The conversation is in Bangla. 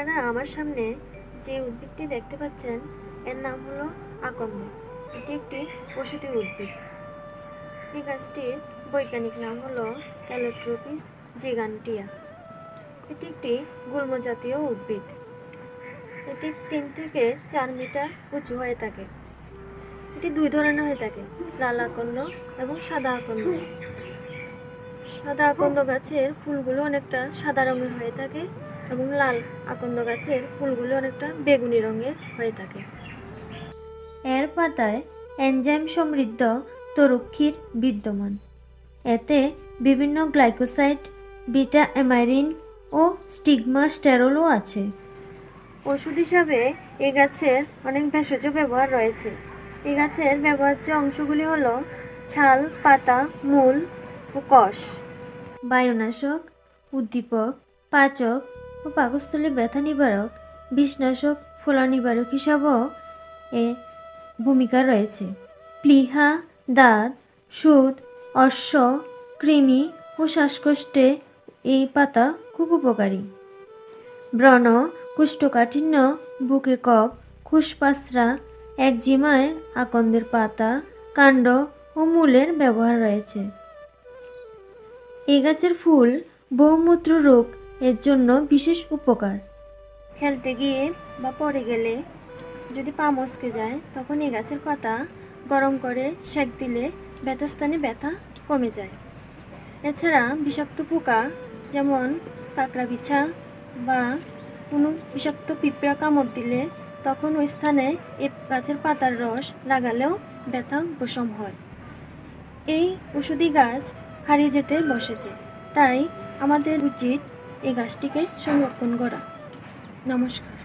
আপনারা আমার সামনে যে উদ্ভিদটি দেখতে পাচ্ছেন এর নাম হলো আকন্দ। এটি একটি ঔষধি উদ্ভিদ। এই গাছটির বৈজ্ঞানিক নাম হলো ক্যালোট্রোপিস জিগান্টিয়া। এটি একটি গুল্ম জাতীয় উদ্ভিদ। এটি 3 থেকে 4 মিটার উঁচু হয়ে থাকে। এটি 2 ধরনের হয়ে থাকে, লাল আকন্দ এবং সাদা আকন্দ। সাদা আকন্দ গাছের ফুলগুলো অনেকটা সাদা রঙের হয়ে থাকে এবং লাল আকন্দ গাছের ফুলগুলো অনেকটা বেগুনি রঙের হয়ে থাকে। এর পাতায় এনজাইম সমৃদ্ধ তরুক্ষীর বিদ্যমান। এতে বিভিন্ন গ্লাইকোসাইড, বিটা অ্যামাইরিন ও স্টিগমা স্টেরলও আছে। ওষুধ হিসাবে এই গাছের অনেক ভেষজ ব্যবহার রয়েছে। এই গাছের ব্যবহার্য অংশগুলি হলো ছাল, পাতা, মূল ও কষ। বায়ুনাশক, উদ্দীপক, পাচক ও পাকস্থলী ব্যথা নিবারক, বিষনাশক, ফোলা নিবারক হিসাবেও এর ভূমিকা রয়েছে। প্লীহা, দাঁত, সুদ, অশ্ব, কৃমি ও শ্বাসকষ্টে এই পাতা খুব উপকারী। ব্রণ, কোষ্ঠকাঠিন্য, বুকে কফ, খুসপাসরা, একজিমায় আকন্দের পাতা, কাণ্ড ও মূলের ব্যবহার রয়েছে। এই গাছের ফুল বহুমূত্র রোগ এর জন্য বিশেষ উপকার। খেলতে গিয়ে বা পড়ে গেলে যদি পা মচকে যায় তখন এই গাছের পাতা গরম করে সেঁক দিলে ব্যথাস্থানে ব্যথা কমে যায়। এছাড়া বিষাক্ত পোকা যেমন কাঁকড়া বিছা বা কোনো বিষাক্ত পিঁপড়া কামড় দিলে তখন ওই স্থানে এই গাছের পাতার রস লাগালেও ব্যথা উপশম হয়। এই ওষুধি গাছ হারিয়ে যেতে বসেছে, তাই আমাদের উচিত এই গাছটিকে সংরক্ষণ করা। নমস্কার।